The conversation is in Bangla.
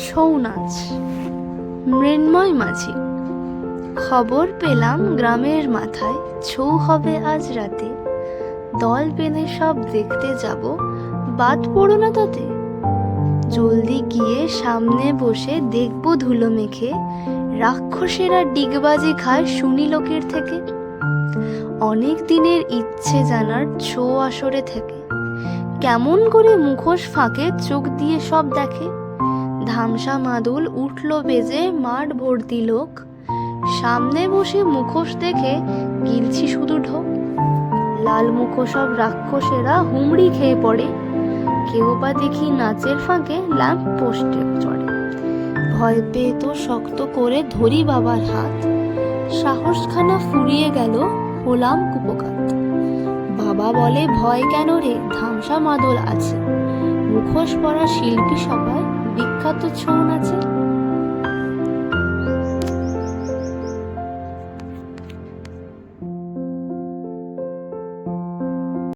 ছৌ নাচ। মৃন্ময় মাঝি। খবর পেলাম গ্রামের মাথায় ছৌ হবে আজ রাতে, দল বেঁধে সব দেখতে যাব, বাদ পড়ো না তাতে। জলদি গিয়ে সামনে বসে দেখব ধুলো মেখে, রাক্ষসেরা ডিগবাজি খায় শুনি লোকের থেকে। অনেক দিনের ইচ্ছে জানার ছৌ আসরে থেকে, কেমন করে মুখোশ ফাঁকে চোখ দিয়ে সব দেখে। ধামসা মাদুল উঠল বেজে, মাঠ ভর্তি লোক, সামনে বসে মুখোশ দেখে গিলছি শুধু ঢোক। লাল মুখো সব রাক্ষসেরা হুমড়ি খেয়ে পড়ে, কেউ বা দেখি নাচের ফাঁকে ল্যাম্প পোস্টে চড়ে। ভয় পেয়ে তো শক্ত করে ধরি বাবার হাত, সাহসখানা ফুরিয়ে গেল, হলাম কুপোকাত। বাবা বলে ভয় কেন রে, ধামসা মাদল আছে, মুখোশ পরা শিল্পী সবাই বিখ্যাত ছৌ নাচে।